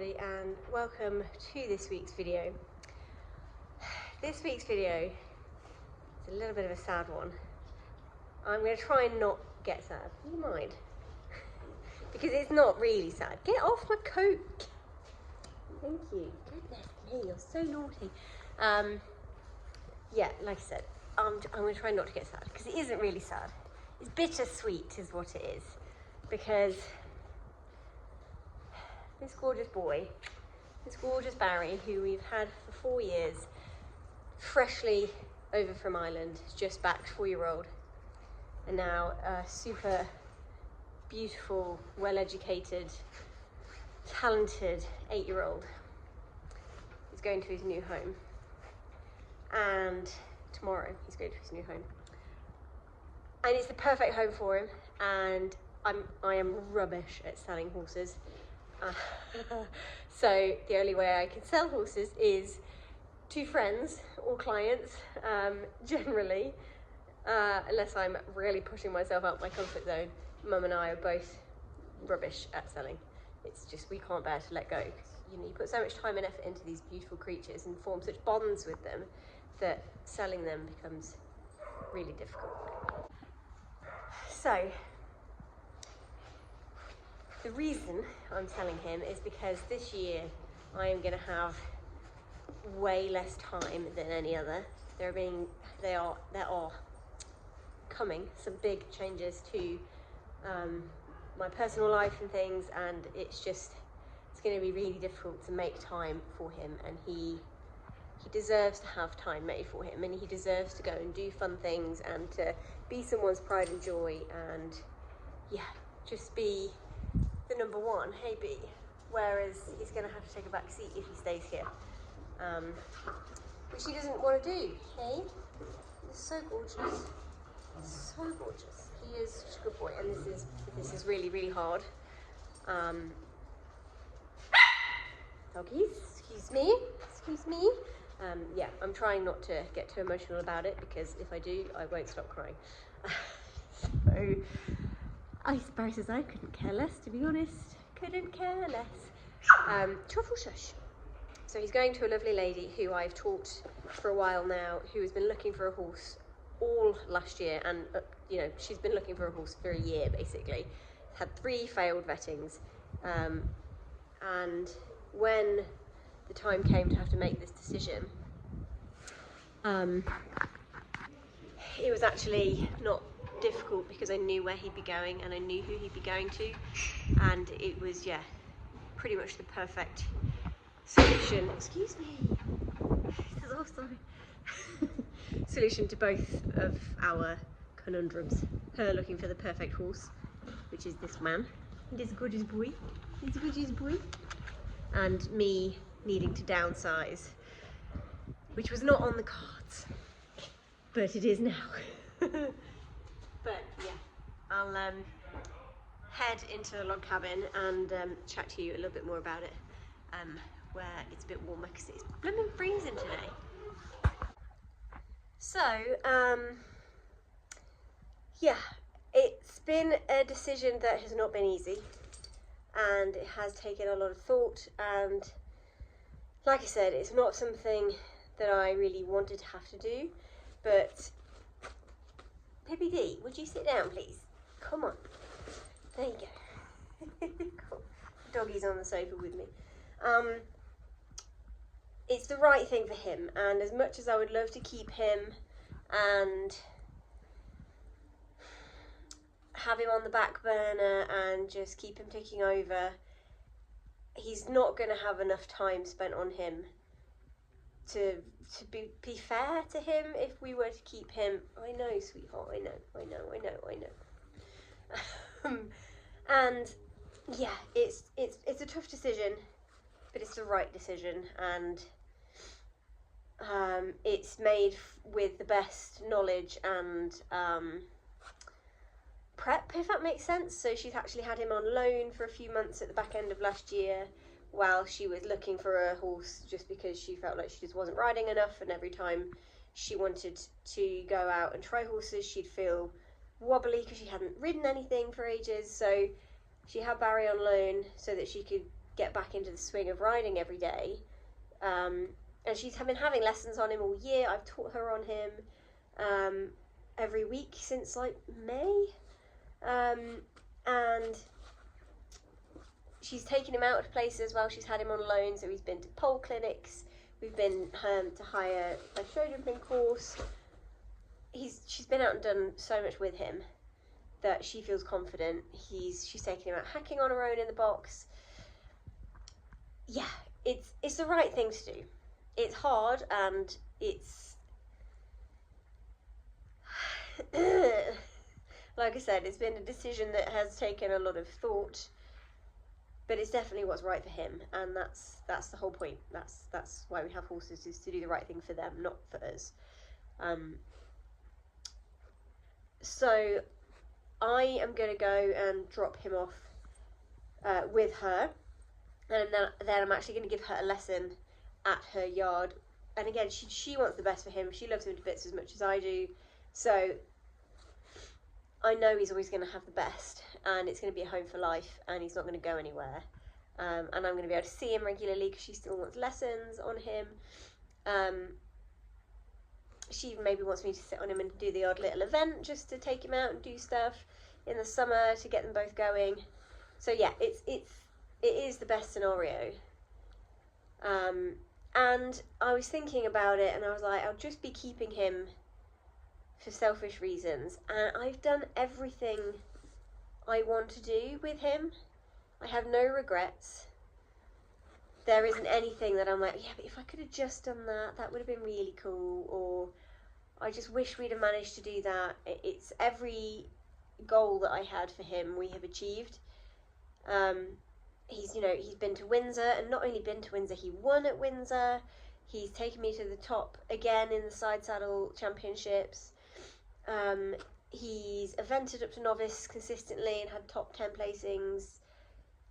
everybody, and welcome to this week's video. This week's video is a little bit of a sad one. I'm going to try and not get sad. Do you mind? Because it's not really sad. Get off my coat. Thank you. Goodness me, you're so naughty. Yeah, like I said, I'm going to try not to get sad because it isn't really sad. It's bittersweet is what it is, because this gorgeous boy, this gorgeous Barry, who we've had for 4 years, freshly over from Ireland, just back, 4-year-old, and now a super beautiful, well-educated, talented 8-year-old, is going to his new home. And tomorrow he's going to his new home. And it's the perfect home for him, and I am rubbish at selling horses. So the only way I can sell horses is to friends or clients, generally, unless I'm really pushing myself out my comfort zone. Mum and I are both rubbish at selling. It's just, we can't bear to let go. You know, you put so much time and effort into these beautiful creatures and form such bonds with them that selling them becomes really difficult. So the reason I'm selling him is because this year I am going to have way less time than any other. There are coming some big changes to my personal life and things, and it's going to be really difficult to make time for him, and he deserves to have time made for him, and he deserves to go and do fun things and to be someone's pride and joy, and yeah, just be the number one, hey B, whereas he's going to have to take a back seat if he stays here, which he doesn't want to do, hey? He's so gorgeous, so gorgeous. He is such a good boy, and this is really, really hard. Doggies, excuse me. Yeah, I'm trying not to get too emotional about it, because if I do, I won't stop crying. So I suppose I couldn't care less, to be honest. Couldn't care less. Truffle shush. So he's going to a lovely lady who I've taught for a while now, who has been looking for a horse all last year, and you know, she's been looking for a horse for a year basically. Had 3 failed vettings, and when the time came to have to make this decision, it was actually not difficult, because I knew where he'd be going and I knew who he'd be going to, and it was, yeah, pretty much the perfect solution. Excuse me. Oh, sorry. Solution to both of our conundrums. Her looking for the perfect horse, which is this man, this gorgeous boy, and me needing to downsize, which was not on the cards, but it is now. But yeah, I'll head into the log cabin and chat to you a little bit more about it, where it's a bit warmer, because it's blooming freezing today. So yeah, it's been a decision that has not been easy, and it has taken a lot of thought, and like I said, it's not something that I really wanted to have to do, but Pippi D, would you sit down please? Come on. There you go. Cool. Doggy's on the sofa with me. It's the right thing for him, and as much as I would love to keep him and have him on the back burner and just keep him ticking over, he's not going to have enough time spent on him to be fair to him if we were to keep him. I know, sweetheart, I know. And yeah, it's a tough decision, but it's the right decision, and it's made with the best knowledge and prep, if that makes sense. So she's actually had him on loan for a few months at the back end of last year, while she was looking for a horse, just because she felt like she just wasn't riding enough, and every time she wanted to go out and try horses, she'd feel wobbly because she hadn't ridden anything for ages. So she had Barry on loan so that she could get back into the swing of riding every day. And she's been having lessons on him all year. I've taught her on him every week since like May. And she's taken him out to places while she's had him on loan. So he's been to pole clinics. We've been to hire a show jumping course. She's been out and done so much with him that she feels confident. She's taken him out hacking on her own in the box. Yeah, it's the right thing to do. It's hard and it's like I said, it's been a decision that has taken a lot of thought, but it's definitely what's right for him, and that's the whole point. That's why we have horses, is to do the right thing for them, not for us. So I am going to go and drop him off with her, and then I'm actually going to give her a lesson at her yard. And again, she wants the best for him. She loves him to bits as much as I do. So I know he's always going to have the best, and it's going to be a home for life, and he's not going to go anywhere. And I'm going to be able to see him regularly because she still wants lessons on him. She even maybe wants me to sit on him and do the odd little event just to take him out and do stuff in the summer to get them both going. So yeah, it is the best scenario. And I was thinking about it, and I was like, I'll just be keeping him for selfish reasons, and I've done everything I want to do with him. I have no regrets. There isn't anything that I'm like, yeah, but if I could have just done that, that would have been really cool, or I just wish we'd have managed to do that. It's every goal that I had for him we have achieved. He's been to Windsor, and not only been to Windsor, he won at Windsor. He's taken me to the top again in the side saddle championships. He's evented up to novice consistently and had top 10 placings.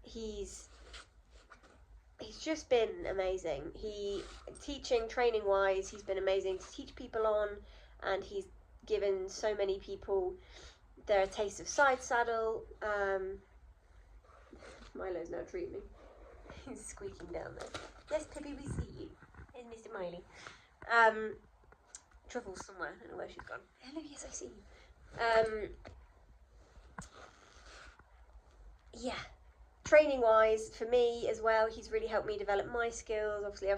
He's just been amazing. Training wise, he's been amazing to teach people on, and he's given so many people their taste of side saddle. Milo's now treating me. He's squeaking down there. Yes, Pippi, we see you. Here's Mr. Miley. Truffle's somewhere. I don't know where she's gone. Hello, yes, I see you. Yeah. Training wise, for me as well, he's really helped me develop my skills. Obviously, I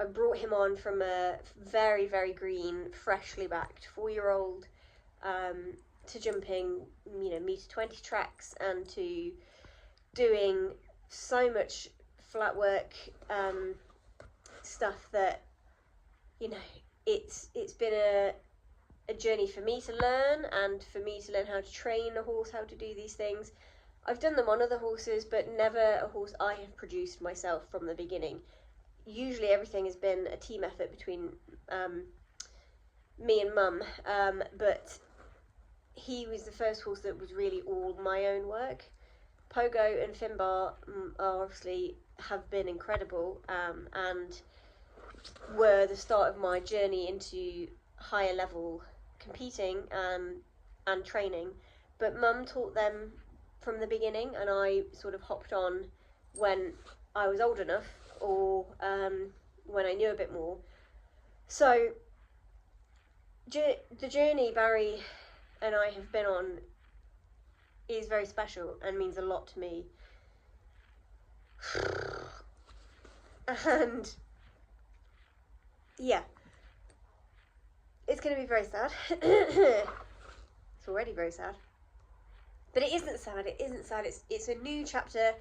brought him on from a very, very green, freshly backed 4-year-old to jumping, meter 20 tracks, and to doing so much flat work stuff that, it's been a journey for me to learn, and for me to learn how to train a horse, how to do these things. I've done them on other horses, but never a horse I have produced myself from the beginning. Usually everything has been a team effort between me and Mum, but he was the first horse that was really all my own work. Pogo and Finbar obviously have been incredible, and were the start of my journey into higher level competing and training. But Mum taught them from the beginning, and I sort of hopped on when I was old enough, or when I knew a bit more. So the journey Barry and I have been on is very special and means a lot to me. And yeah, it's going to be very sad. It's already very sad. But it isn't sad, it's a new chapter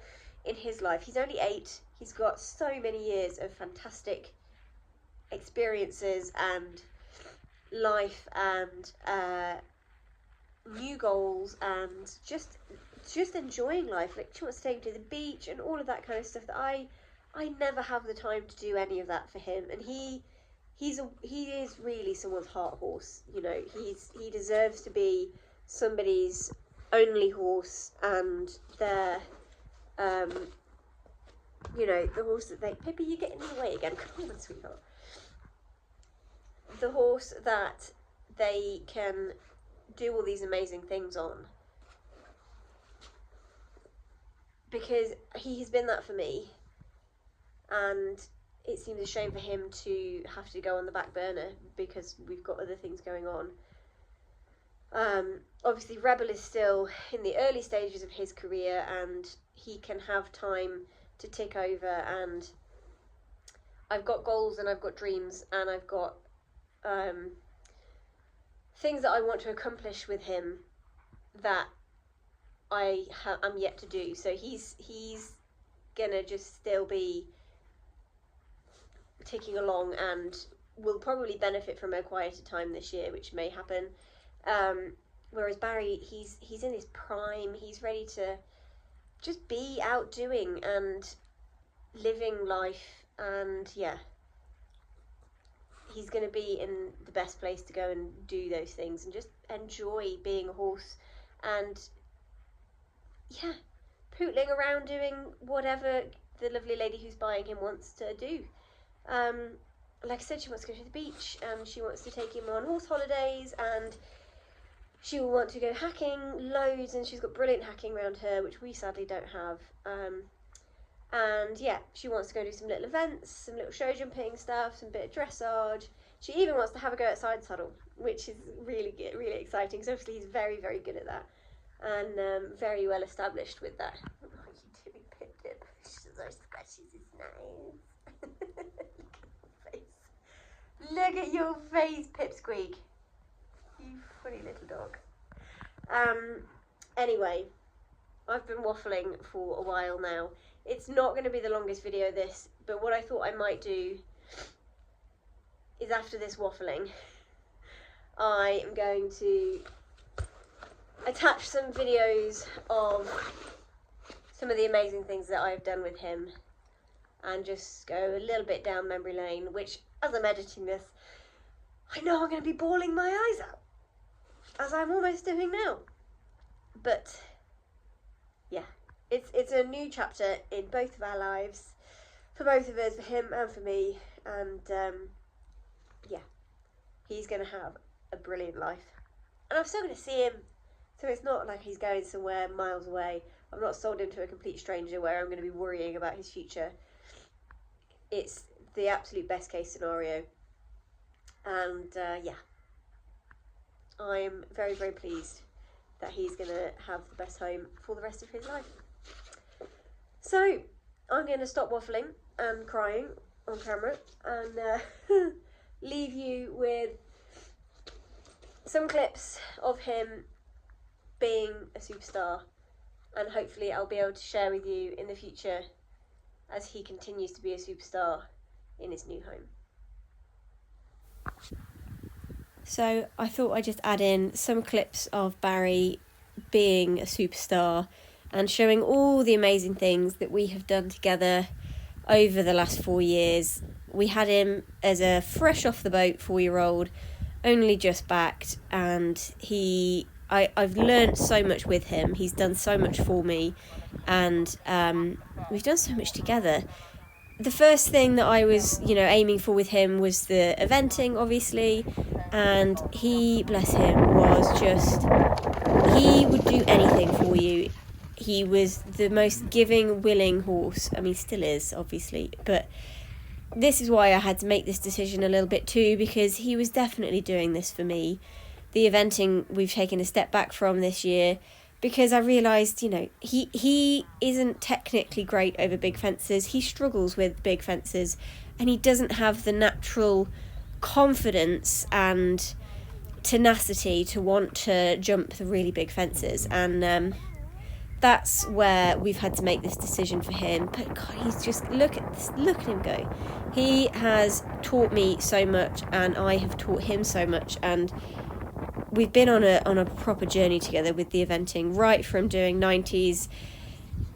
in his life. He's only 8, he's got so many years of fantastic experiences and life and new goals, and just enjoying life. Like, she wants to take him to the beach and all of that kind of stuff that I never have the time to do any of that for him. And he is really someone's heart horse. He deserves to be somebody's only horse, and their the horse that they... Pippi, you're getting in the way again. Come on, sweetheart. The horse that they can do all these amazing things on, because he has been that for me, and it seems a shame for him to have to go on the back burner because we've got other things going on. Obviously Rebel is still in the early stages of his career, and he can have time to tick over, and I've got goals and I've got dreams and I've got things that I want to accomplish with him that I'm yet to do. So he's gonna just still be ticking along, and will probably benefit from a quieter time this year, which may happen. Whereas Barry, he's in his prime. He's ready to just be out doing and living life, and yeah, he's going to be in the best place to go and do those things and just enjoy being a horse, and yeah, pootling around doing whatever the lovely lady who's buying him wants to do. Like I said, she wants to go to the beach, and she wants to take him on horse holidays, and she will want to go hacking loads, and she's got brilliant hacking around her, which we sadly don't have. And yeah, she wants to go do some little events, some little show jumping stuff, some bit of dressage. She even wants to have a go at side saddle, which is really exciting, because obviously he's very, very good at that, and very well established with that. What are you doing, Pip Pip? She's so scratches his nose. Look at your face, Pipsqueak. You funny little dog. Anyway, I've been waffling for a while now. It's not going to be the longest video this, but what I thought I might do is, after this waffling, I am going to attach some videos of some of the amazing things that I've done with him, and just go a little bit down memory lane, which, as I'm editing this, I know I'm going to be bawling my eyes out, as I'm almost doing now. But yeah, it's a new chapter in both of our lives, for both of us, for him and for me, and yeah, he's going to have a brilliant life, and I'm still going to see him, so it's not like he's going somewhere miles away. I've not sold him to a complete stranger where I'm going to be worrying about his future. It's the absolute best case scenario, and yeah, I'm very, very pleased that he's going to have the best home for the rest of his life. So I'm going to stop waffling and crying on camera, and leave you with some clips of him being a superstar, and hopefully I'll be able to share with you in the future as he continues to be a superstar in his new home. So I thought I'd just add in some clips of Barry being a superstar and showing all the amazing things that we have done together over the last 4 years. We had him as a fresh off the boat 4-year-old, only just backed, and I've learnt so much with him. He's done so much for me, and we've done so much together. The first thing that I was, aiming for with him was the eventing, obviously, and he, bless him, was just, he would do anything for you. He was the most giving, willing horse. I mean, still is, obviously, but this is why I had to make this decision a little bit too, because he was definitely doing this for me. The eventing we've taken a step back from this year, because I realised, he isn't technically great over big fences. He struggles with big fences, and he doesn't have the natural confidence and tenacity to want to jump the really big fences. And that's where we've had to make this decision for him. But God, he's just, look at him go. He has taught me so much, and I have taught him so much, and we've been on a proper journey together with the eventing, right from doing 90s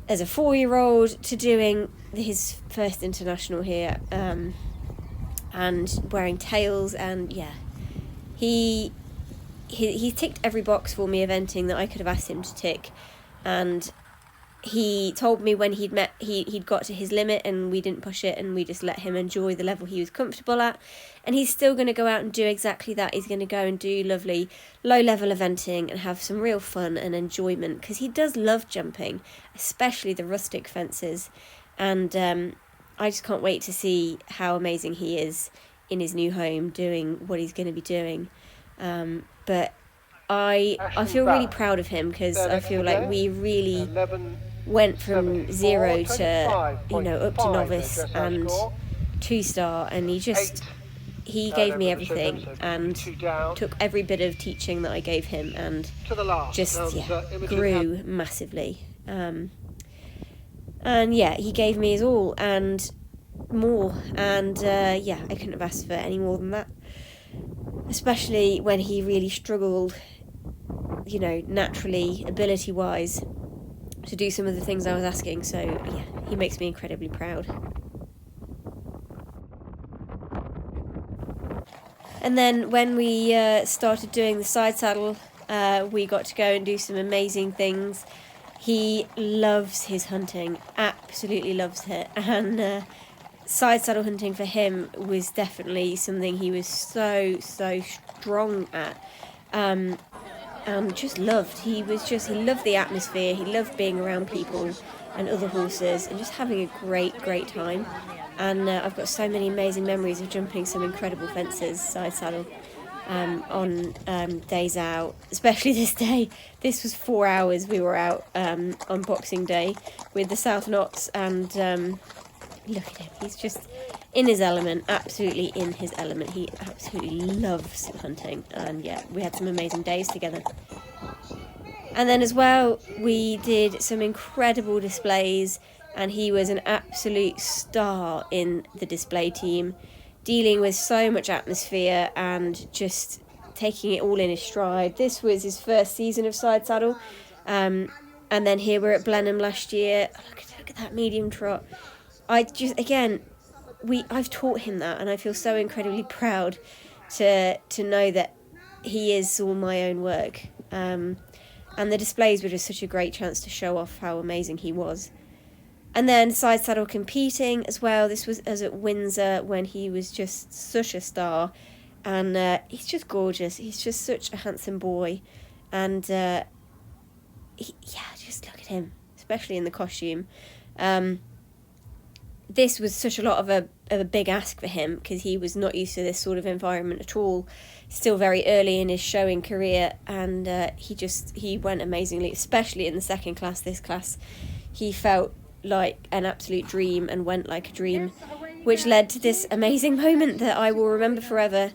as a 4-year-old to doing his first international here, and wearing tails, and yeah, he ticked every box for me eventing that I could have asked him to tick, and he told me when he'd got to his limit and we didn't push it, and we just let him enjoy the level he was comfortable at. And he's still going to go out and do exactly that. He's going to go and do lovely low-level eventing and have some real fun and enjoyment, because he does love jumping, especially the rustic fences. And I just can't wait to see how amazing he is in his new home doing what he's going to be doing. But I feel really proud of him, because I feel like we really went from 0 to, you know, up to novice and 2-star, and he gave me everything and took every bit of teaching that I gave him and just grew massively. And yeah, he gave me his all and more, and I couldn't have asked for any more than that, especially when he really struggled, you know, naturally, ability wise, to do some of the things I was asking. So yeah, he makes me incredibly proud. And then when we started doing the side saddle, we got to go and do some amazing things. He loves his hunting, absolutely loves it, and side saddle hunting for him was definitely something he was so strong at, and just loved. He loved the atmosphere, he loved being around people and other horses and just having a great time. And I've got so many amazing memories of jumping some incredible fences side saddle on days out, especially this day. This was 4 hours we were out on Boxing Day with the South Notts, and look at him, he's just in his element, absolutely in his element. He absolutely loves hunting, and yeah, we had some amazing days together. And then as well, we did some incredible displays, and he was an absolute star in the display team, dealing with so much atmosphere and just taking it all in his stride. This was his first season of side saddle, and then here we're at Blenheim last year. Look at that medium trot. I've taught him that, and I feel so incredibly proud to know that he is all my own work. And the displays were just such a great chance to show off how amazing he was. And then side saddle competing as well. This was as at Windsor, when he was just such a star, and he's just gorgeous. He's just such a handsome boy, and just look at him, especially in the costume. This was such a lot of a big ask for him, because he was not used to this sort of environment at all. Still very early in his showing career, and he went amazingly, especially in the second class. This class, he felt like an absolute dream and went like a dream, which led to this amazing moment that I will remember forever.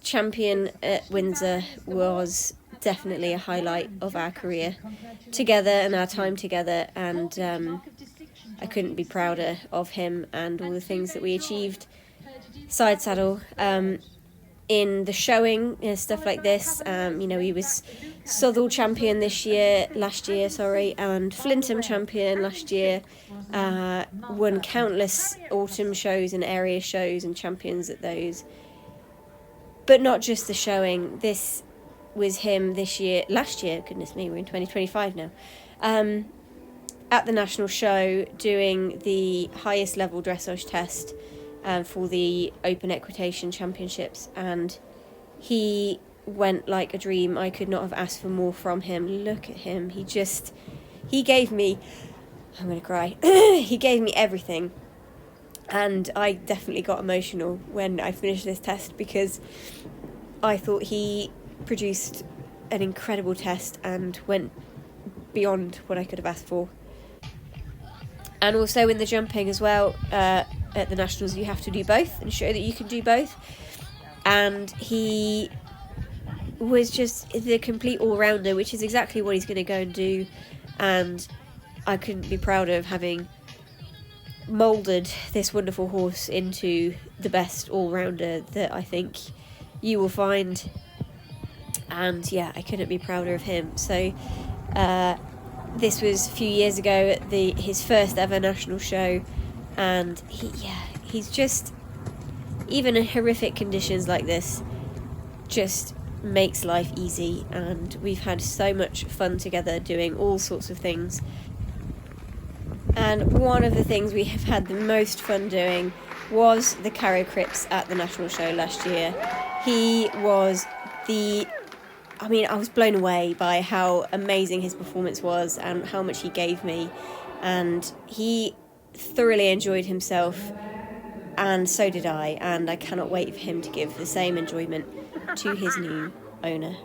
Champion at Windsor was definitely a highlight of our career together and our time together, and I couldn't be prouder of him and all the things that we achieved side saddle. In the showing, stuff like this, he was Southall champion last year, and Flintham champion last year, won countless autumn shows and area shows and champions at those. But not just the showing, this was him last year, goodness me, we're in 2025 now, at the national show doing the highest level dressage test for the Open Equitation Championships, and he went like a dream. I could not have asked for more from him. Look at him. He gave me, I'm going to cry, he gave me everything, and I definitely got emotional when I finished this test, because I thought he produced an incredible test and went beyond what I could have asked for. And also in the jumping as well, at the Nationals, you have to do both and show that you can do both. And he was just the complete all-rounder, which is exactly what he's going to go and do. And I couldn't be prouder of having moulded this wonderful horse into the best all-rounder that I think you will find. And yeah, I couldn't be prouder of him. So this was a few years ago at his first ever national show, and he's just, even in horrific conditions like this, just makes life easy, and we've had so much fun together doing all sorts of things. And one of the things we have had the most fun doing was the Carrier Crits at the National Show last year. He was I was blown away by how amazing his performance was and how much he gave me, and he thoroughly enjoyed himself, and so did I, and I cannot wait for him to give the same enjoyment to his new owner.